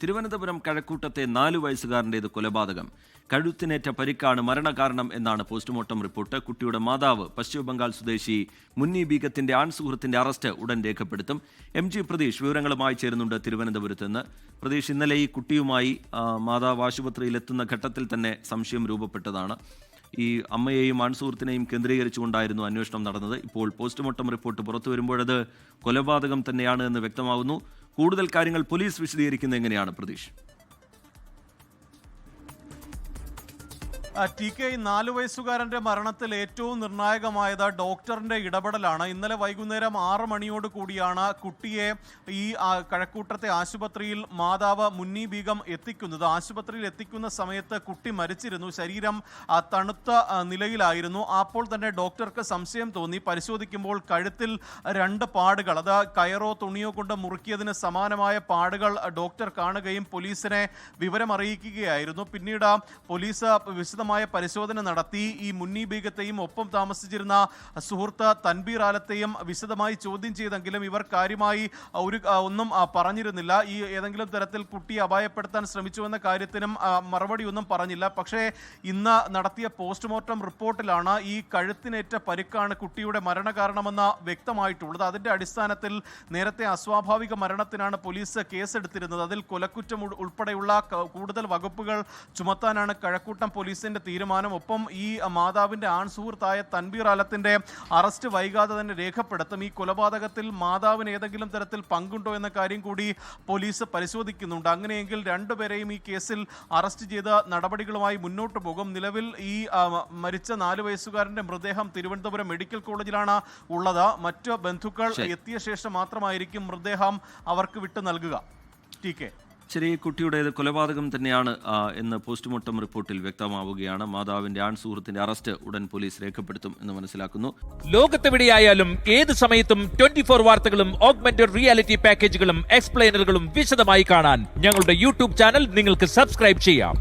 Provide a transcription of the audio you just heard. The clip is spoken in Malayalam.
തിരുവനന്തപുരം കഴക്കൂട്ടത്തെ 4 വയസ്സുകാരൻ്റേത് കൊലപാതകം. കഴുത്തിനേറ്റ പരിക്കാണ് മരണകാരണം എന്നാണ് പോസ്റ്റ്മോർട്ടം റിപ്പോർട്ട്. കുട്ടിയുടെ മാതാവ് പശ്ചിമബംഗാൾ സ്വദേശി മുന്നി ബീഗത്തിന്റെ ആൺസുഹൃത്തിന്റെ അറസ്റ്റ് ഉടൻ രേഖപ്പെടുത്തും. MG പ്രതീഷ് വിവരങ്ങളുമായി ചേരുന്നുണ്ട് തിരുവനന്തപുരത്ത് നിന്ന്. പ്രതീഷ്, ഇന്നലെ ഈ കുട്ടിയുമായി മാതാവ് ആശുപത്രിയിൽ എത്തുന്ന ഘട്ടത്തിൽ തന്നെ സംശയം രൂപപ്പെട്ടതാണ്. ഈ അമ്മയെയും ആൺസുഹൃത്തിനെയും കേന്ദ്രീകരിച്ചുകൊണ്ടായിരുന്നു അന്വേഷണം നടന്നത്. ഇപ്പോൾ പോസ്റ്റ്മോർട്ടം റിപ്പോർട്ട് പുറത്തു വരുമ്പോഴത് കൊലപാതകം തന്നെയാണ് എന്ന് വ്യക്തമാകുന്നു. കൂടുതൽ കാര്യങ്ങൾ പോലീസ് വിശദീകരിക്കുന്നത് എങ്ങനെയാണ് പ്രതീഷ്? TK 4 വയസ്സുകാരന്റെ മരണത്തിൽ ഏറ്റവും നിർണായകമായത് ഡോക്ടറിന്റെ ഇടപെടലാണ്. ഇന്നലെ വൈകുന്നേരം 6 മണിയോട് കൂടിയാണ് കുട്ടിയെ ഈ കഴക്കൂട്ടത്തെ ആശുപത്രിയിൽ മാതാവ് മുന്നി ബീഗം എത്തിക്കുന്നത്. ആശുപത്രിയിൽ എത്തിക്കുന്ന സമയത്ത് കുട്ടി മരിച്ചിരുന്നു. ശരീരം തണുത്ത നിലയിലായിരുന്നു. അപ്പോൾ തന്നെ ഡോക്ടർക്ക് സംശയം തോന്നി. പരിശോധിക്കുമ്പോൾ കഴുത്തിൽ 2 പാടുകൾ, അത് കയറോ തുണിയോ കൊണ്ട് മുറുക്കിയതിന് സമാനമായ പാടുകൾ ഡോക്ടർ കാണുകയും പോലീസിനെ വിവരമറിയിക്കുകയായിരുന്നു. പിന്നീട് പോലീസ് വിശദമായ പരിശോധന നടത്തി. ഈ മുന്നി ബീഗത്തെയും ഒപ്പം താമസിച്ചിരുന്ന സുഹൃത്ത് തൻബീർ ആലത്തെയും വിശദമായി ചോദ്യം ചെയ്തെങ്കിലും ഇവർ കാര്യമായി ഒന്നും പറഞ്ഞിരുന്നില്ല. ഈ ഏതെങ്കിലും തരത്തിൽ കുട്ടിയെ അപായപ്പെടുത്താൻ ശ്രമിച്ചുവെന്ന കാര്യത്തിനും മറുപടി ഒന്നും പറഞ്ഞില്ല. പക്ഷേ ഇന്ന് നടത്തിയ പോസ്റ്റ്മോർട്ടം റിപ്പോർട്ടിലാണ് ഈ കഴുത്തിനേറ്റ പരിക്കാണ് കുട്ടിയുടെ മരണകാരണമെന്ന് വ്യക്തമായിട്ടുള്ളത്. അതിന്റെ അടിസ്ഥാനത്തിൽ നേരത്തെ അസ്വാഭാവിക മരണത്തിനാണ് പോലീസ് കേസെടുത്തിരുന്നത്. അതിൽ കൊലക്കുറ്റം ഉൾപ്പെടെയുള്ള കൂടുതൽ വകുപ്പുകൾ ചുമത്താനാണ് കഴക്കൂട്ടം പോലീസിന്റെ തീരുമാനം. ഒപ്പം ഈ മാതാവിന്റെ ആൺസുഹൃത്തായ തൻബീർ ആലത്തിന്റെ അറസ്റ്റ് വൈകാതെ തന്നെ രേഖപ്പെടുത്തും. ഈ കൊലപാതകത്തിൽ മാതാവിന് ഏതെങ്കിലും തരത്തിൽ പങ്കുണ്ടോ എന്ന കാര്യം കൂടി പോലീസ് പരിശോധിക്കുന്നുണ്ട്. അങ്ങനെയെങ്കിൽ രണ്ടുപേരെയും ഈ കേസിൽ അറസ്റ്റ് ചെയ്ത് നടപടികളുമായി മുന്നോട്ട് പോകും. നിലവിൽ ഈ മരിച്ച 4 വയസ്സുകാരന്റെ മൃതദേഹം തിരുവനന്തപുരം മെഡിക്കൽ കോളേജിലാണ് ഉള്ളത്. മറ്റ് ബന്ധുക്കൾ എത്തിയ ശേഷം മാത്രമായിരിക്കും മൃതദേഹം അവർക്ക് വിട്ടു നൽകുക. TK ശരി, കുട്ടിയുടേത് കൊലപാതകം തന്നെയാണ് എന്ന് പോസ്റ്റ്മോർട്ടം റിപ്പോർട്ടിൽ വ്യക്തമാവുകയാണ്. മാതാവിന്റെ ആൺസുഹൃത്തിന്റെ അറസ്റ്റ് ഉടൻ പോലീസ് രേഖപ്പെടുത്തും എന്ന് മനസ്സിലാക്കുന്നു. ലോകത്തെവിടെയായാലും ഏത് സമയത്തും 24 വാർത്തകളും ഓഗ്മെന്റഡ് റിയാലിറ്റി പാക്കേജുകളും എക്സ്പ്ലെയിനറുകളും വിശദമായി കാണാൻ ഞങ്ങളുടെ YouTube ചാനൽ നിങ്ങൾക്ക് സബ്സ്ക്രൈബ് ചെയ്യാം.